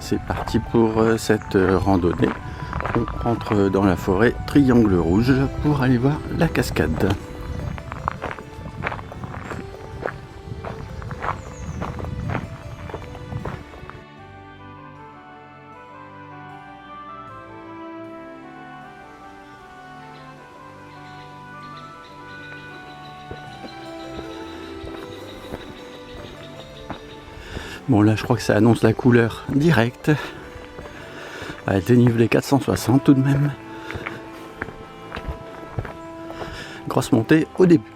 c'est parti pour cette randonnée. On rentre dans la forêt Triangle Rouge pour aller voir la cascade. Bon là je crois que ça annonce la couleur directe. Elle dénivelé 460 tout de même. Grosse montée au début.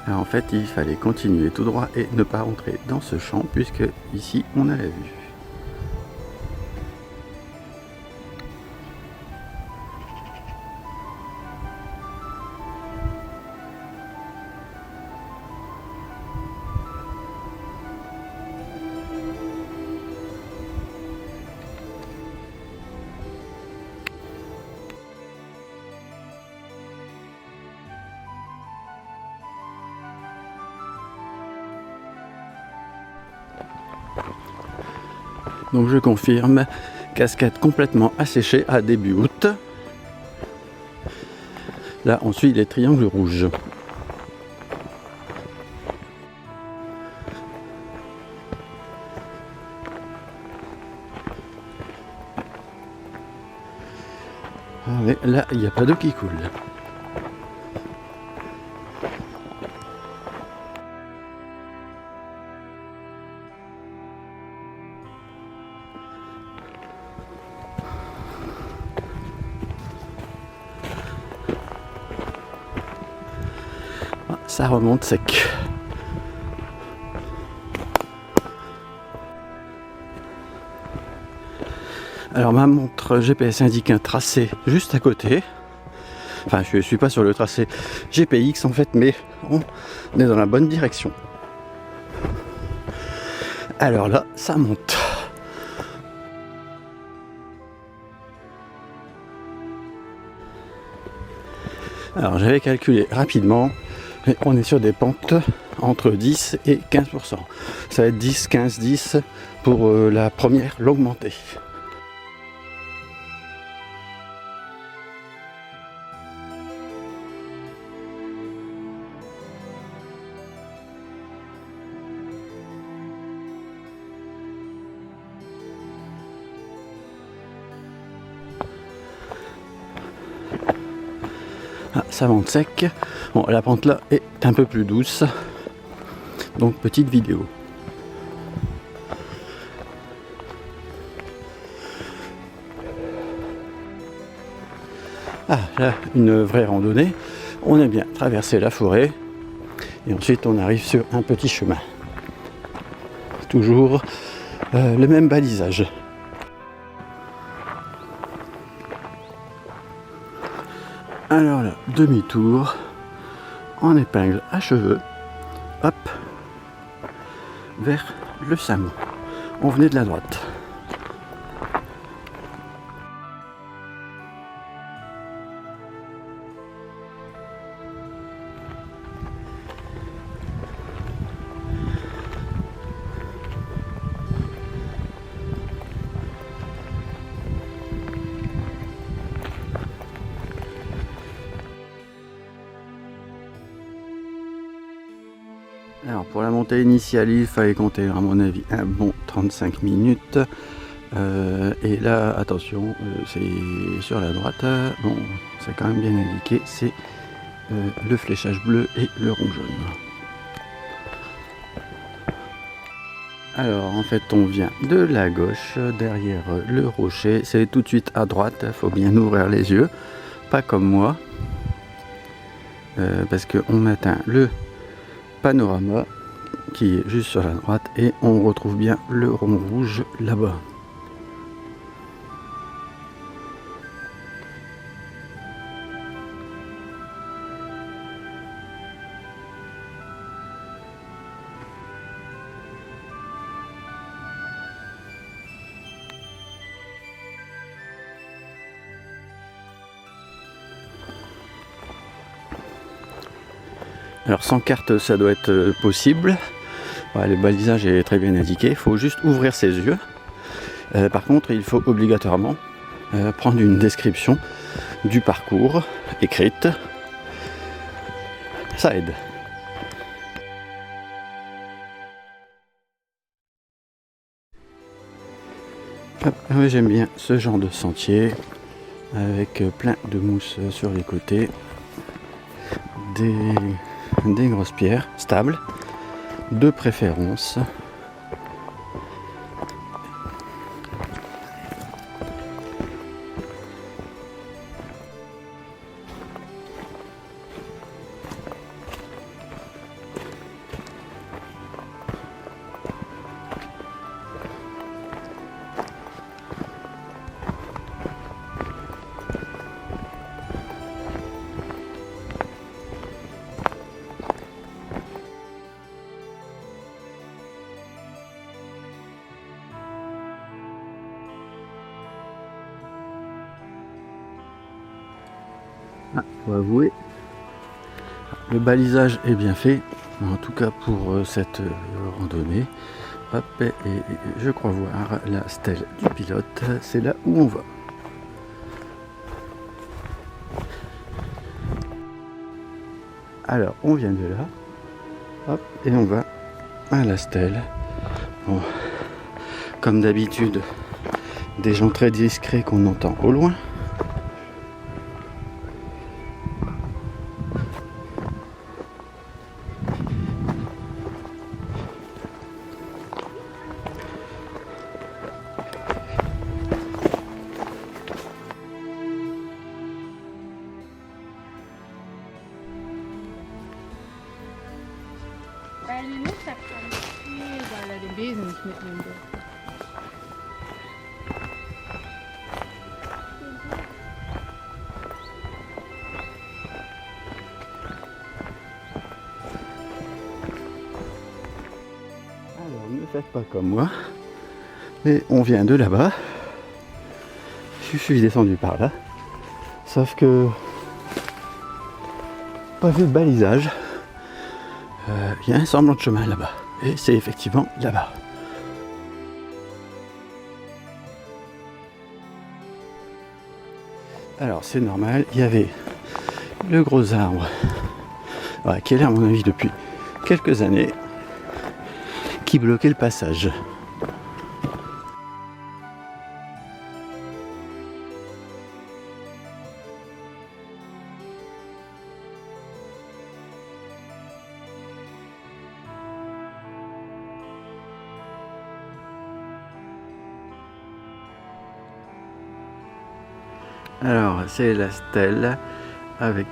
Alors en fait, il fallait continuer tout droit et ne pas rentrer dans ce champ puisque ici on a la vue. Donc je confirme, cascade complètement asséchée à début août. Là on suit les triangles rouges. Ah mais là il n'y a pas d'eau qui coule. Ça remonte sec. Alors ma montre GPS indique un tracé juste à côté. Enfin je ne suis pas sur le tracé GPX en fait, mais on est dans la bonne direction. Alors là, ça monte. Alors j'avais calculé rapidement. Et on est sur des pentes entre 10 et 15%. Ça va être 10, 15, 10 pour la première longue montée. Ah, ça monte sec. Bon, la pente là est un peu plus douce. Donc petite vidéo. Ah, là, une vraie randonnée. On a bien traversé la forêt. Et ensuite, on arrive sur un petit chemin. Toujours le même balisage. Alors là, demi-tour, en épingle à cheveux, hop, vers le Samon. On venait de la droite. pour la montée initiale, il fallait compter à mon avis un bon 35 minutes. Et là, attention, c'est sur la droite, bon, c'est quand même bien indiqué, c'est le fléchage bleu et le rond jaune. Alors en fait on vient de la gauche, derrière le rocher, c'est tout de suite à droite, il faut bien ouvrir les yeux, pas comme moi, parce qu'on atteint le panorama qui est juste sur la droite et on retrouve bien le rond rouge là-bas. Alors sans carte ça doit être possible, ouais, le balisage est très bien indiqué, il faut juste ouvrir ses yeux. Par contre il faut obligatoirement prendre une description du parcours écrite, ça aide. J'aime bien ce genre de sentier avec plein de mousse sur les côtés, des grosses pierres stables de préférence. Faut avouer, le balisage est bien fait, en tout cas pour cette randonnée. Hop, et je crois voir la stèle du pilote, c'est là où on va. Alors on vient de là, hop, et on va à la stèle. Bon, comme d'habitude, des gens très discrets qu'on entend au loin. Weil die nicht da kann, weil er den Besen nicht mitnehmen durfte. Alors ne faites pas comme moi, mais on vient de là-bas. Je suis descendu par là, sauf que pas vu de balisage. Il y a un semblant de chemin là-bas, et c'est effectivement là-bas. Alors c'est normal, il y avait le gros arbre, ouais, qui est là à mon avis depuis quelques années, qui bloquait le passage. Alors c'est la stèle avec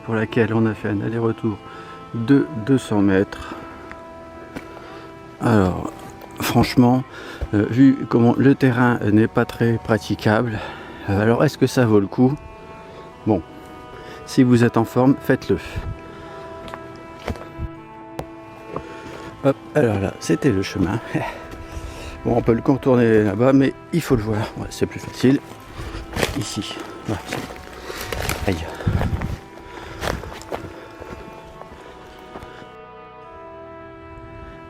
pour laquelle on a fait un aller-retour de 200 mètres. Alors franchement, vu comment le terrain n'est pas très praticable, alors est-ce que ça vaut le coup? Bon, si vous êtes en forme, faites-le. Hop, alors là, c'était le chemin. Bon, on peut le contourner là-bas, mais il faut le voir. Ouais, c'est plus facile. Ici. Voilà. Aïe.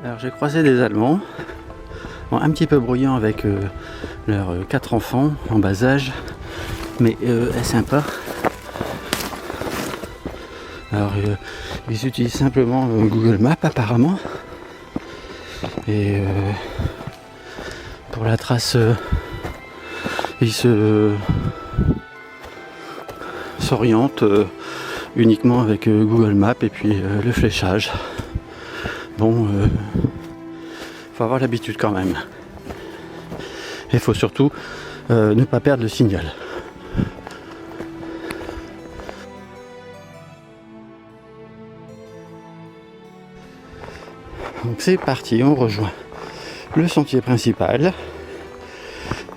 Alors j'ai croisé des Allemands, bon, un petit peu bruyants avec leurs 4 enfants en bas âge, mais sympa. Alors ils utilisent simplement Google Maps apparemment. Et pour la trace, ils s'orientent uniquement avec Google Maps et puis le fléchage. Bon, faut avoir l'habitude quand même. Il faut surtout ne pas perdre le signal. Donc c'est parti, on rejoint le sentier principal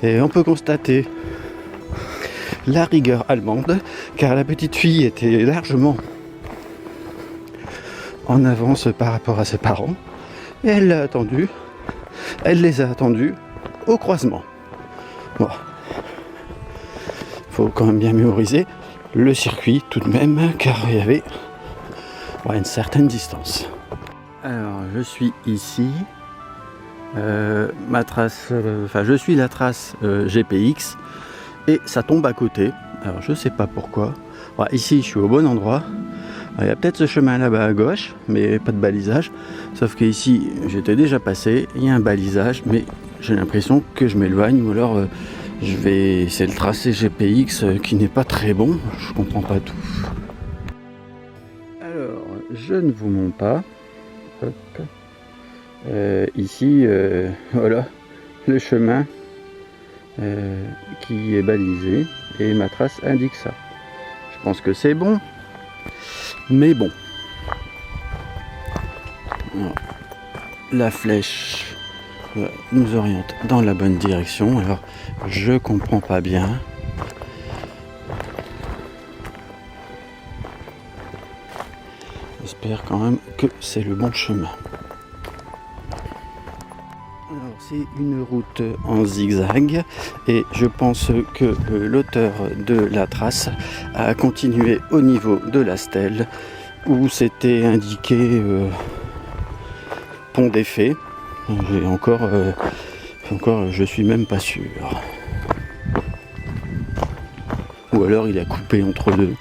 et on peut constater la rigueur allemande car la petite fille était largement en avance par rapport à ses parents et elle les a attendus au croisement. Bon, faut quand même bien mémoriser le circuit tout de même car il y avait une certaine distance. Alors je suis ici, ma trace, je suis la trace GPX et ça tombe à côté. Alors je sais pas pourquoi. Ici je suis au bon endroit. Il y a peut-être ce chemin là-bas à gauche, mais pas de balisage. Sauf que ici j'étais déjà passé, il y a un balisage, mais j'ai l'impression que je m'éloigne ou alors c'est le tracé GPX qui n'est pas très bon. Je comprends pas tout. Alors je ne vous montre pas. Ici, voilà le chemin qui est balisé et ma trace indique ça. Je pense que c'est bon, mais bon. Alors, la flèche nous oriente dans la bonne direction. Alors, je comprends pas bien. J'espère quand même que c'est le bon chemin. Alors c'est une route en zigzag et je pense que l'auteur de la trace a continué au niveau de la stèle où c'était indiqué pont des Fées. Et encore je suis même pas sûr. Ou alors il a coupé entre deux.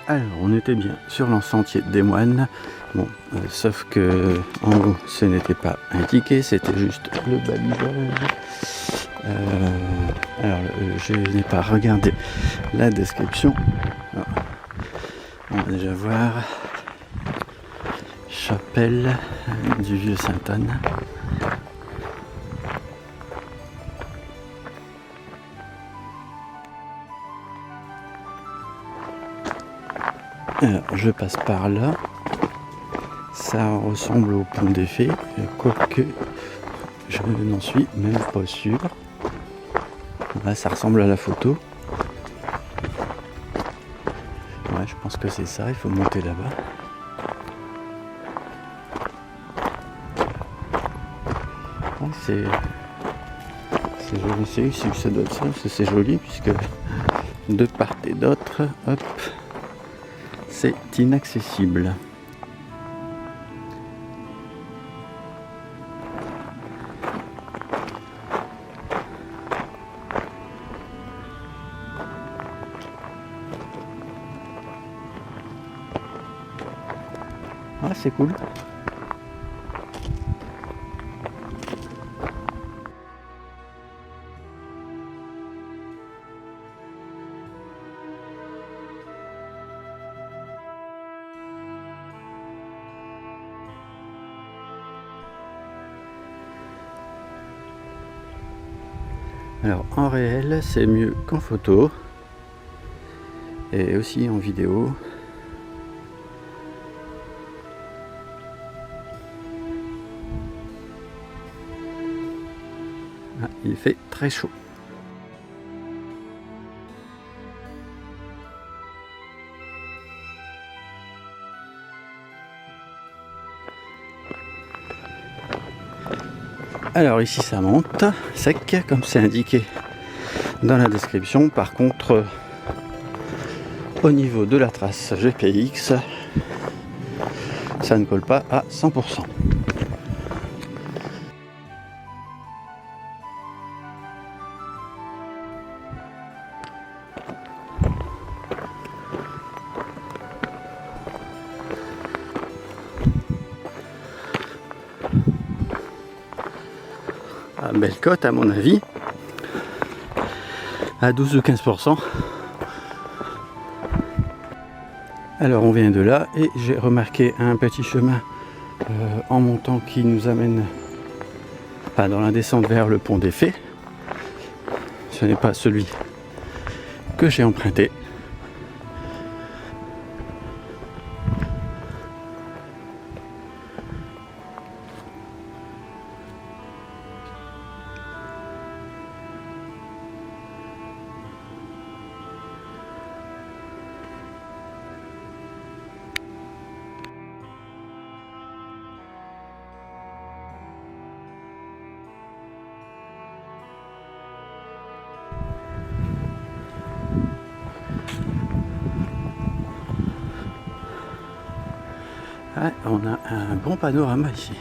Alors, on était bien sur le sentier des Moines, bon, sauf que en haut, ce n'était pas indiqué, c'était juste le balisage. Alors, je n'ai pas regardé la description. Alors, on va déjà voir chapelle du vieux Sainte-Anne. Alors, je passe par là, ça ressemble au pont des Fées, quoique je n'en suis même pas sûr. Là, ça ressemble à la photo. Ouais, je pense que c'est ça, il faut monter là-bas. Ouais, c'est joli, c'est ici que ça doit être ça, c'est joli puisque de part et d'autre, hop, c'est inaccessible. Ah, c'est cool. Alors en réel c'est mieux qu'en photo et aussi en vidéo. Ah, il fait très chaud. Alors ici ça monte sec comme c'est indiqué dans la description. Par contre au niveau de la trace GPX ça ne colle pas à 100%. belle cote à mon avis. À 12 ou 15%. Alors on vient de là et j'ai remarqué un petit chemin en montant qui nous amène dans la descente vers le pont des Fées. Ce n'est pas celui que j'ai emprunté. Ah, on a un bon panorama ici.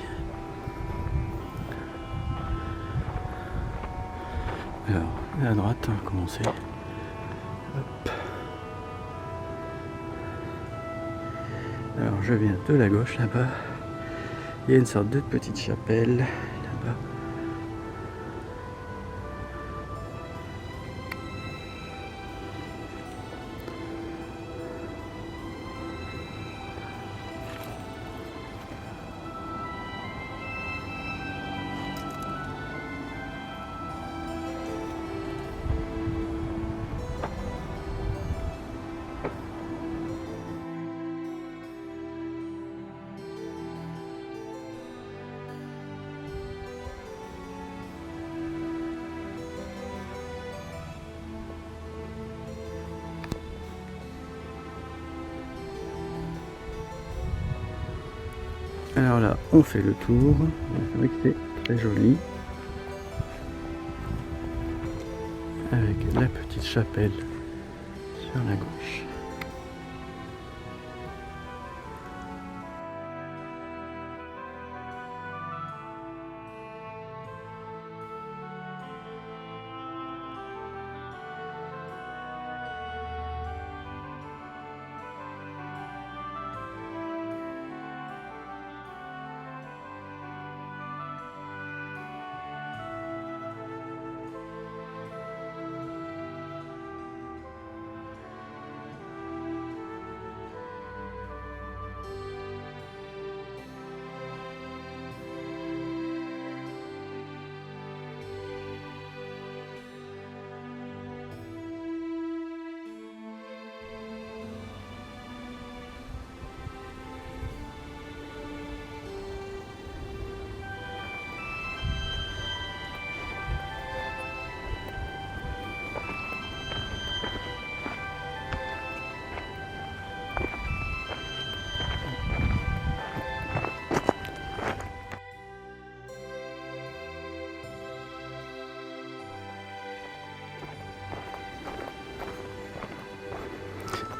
Alors, à droite, on va commencer. Hop. Alors, je viens de la gauche là-bas. Il y a une sorte de petite chapelle là-bas. Alors là, on fait le tour. C'est vrai que c'est très joli. Avec la petite chapelle sur la gauche.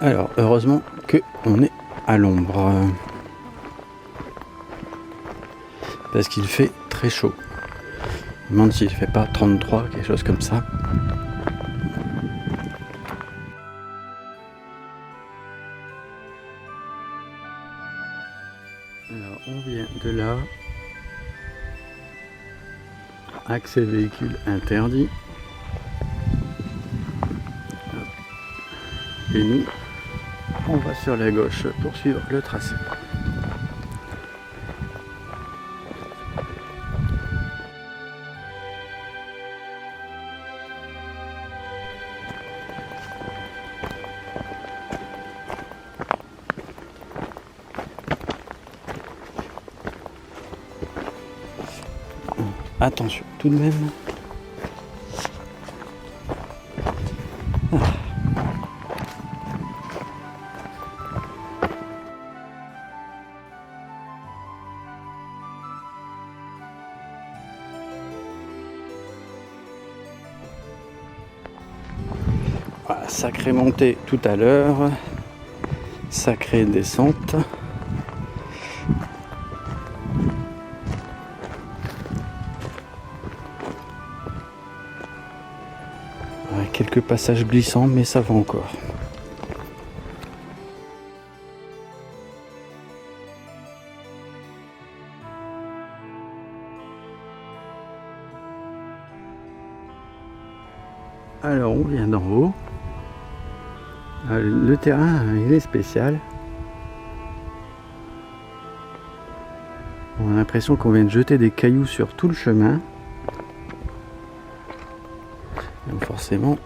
Alors, heureusement qu'on est à l'ombre. Parce qu'il fait très chaud. Je me demande s'il ne fait pas 33, quelque chose comme ça. Alors, on vient de là. Accès véhicule interdit. Et nous, on va sur la gauche pour suivre le tracé. Attention, tout de même. Voilà, sacrée montée tout à l'heure, sacrée descente. Ouais, quelques passages glissants, mais ça va encore. Alors on vient d'en haut. Le terrain il est spécial. On a l'impression qu'on vient de jeter des cailloux sur tout le chemin. Donc forcément,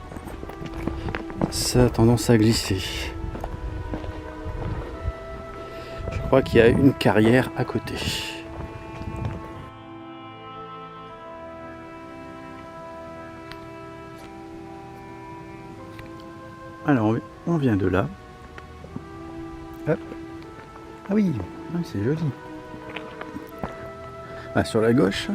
ça a tendance à glisser. Je crois qu'il y a une carrière à côté. Alors on vient de là. Hop. Ah oui, c'est joli. Ah, sur la gauche.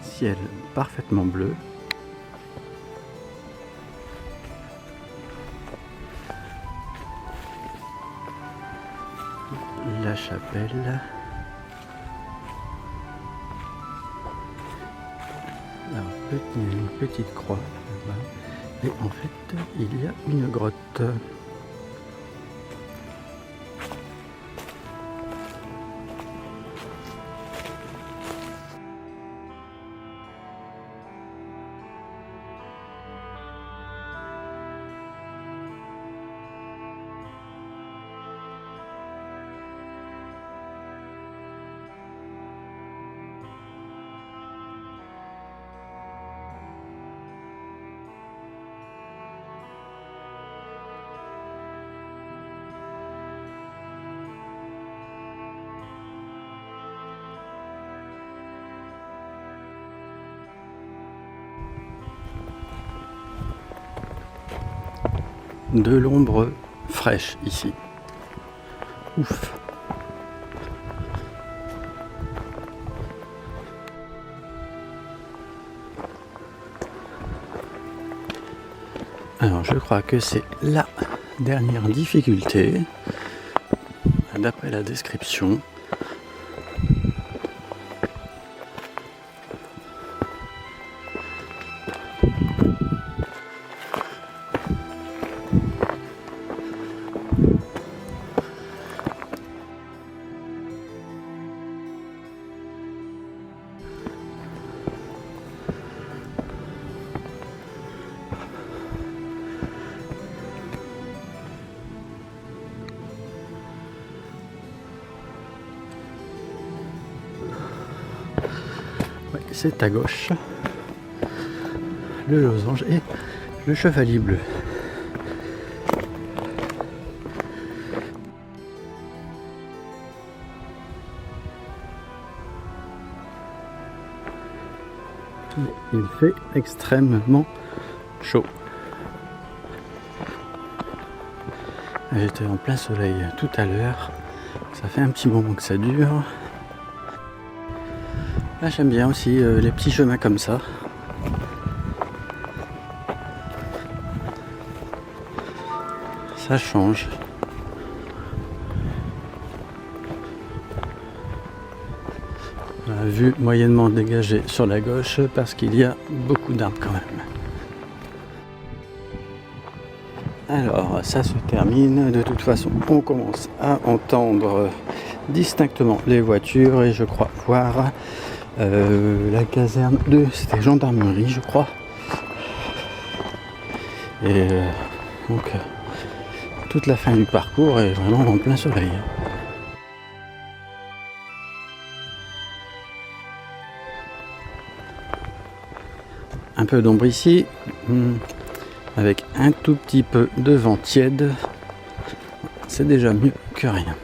Ciel parfaitement bleu. La chapelle. Alors, une petite croix là-bas. Et en fait, il y a une grotte. De l'ombre fraîche ici. Ouf. Alors je crois que c'est la dernière difficulté, d'après la description. C'est à gauche le losange et le chevalier bleu. Il fait extrêmement chaud. J'étais en plein soleil tout à l'heure. Ça fait un petit moment que ça dure. Là, j'aime bien aussi les petits chemins comme ça. Ça change. Vue moyennement dégagée sur la gauche parce qu'il y a beaucoup d'arbres quand même. Alors ça se termine. De toute façon, on commence à entendre distinctement les voitures et je crois voir la caserne de c'était gendarmerie je crois. Et donc toute la fin du parcours est vraiment en plein soleil. Un peu d'ombre ici, avec un tout petit peu de vent tiède, c'est déjà mieux que rien.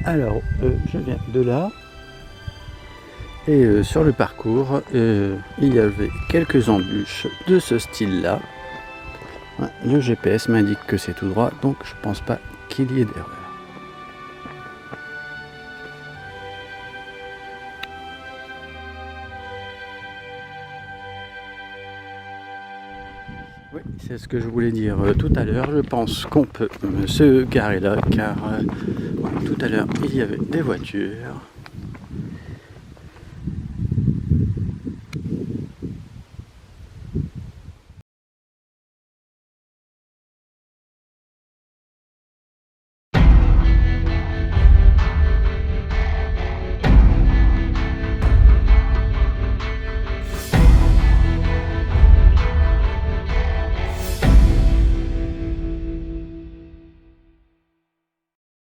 Alors, je viens de là. Et sur le parcours, il y avait quelques embûches de ce style-là. Ouais, le GPS m'indique que c'est tout droit, donc je pense pas qu'il y ait d'erreur. Oui, c'est ce que je voulais dire tout à l'heure. Je pense qu'on peut se garer là, car tout à l'heure il y avait des voitures.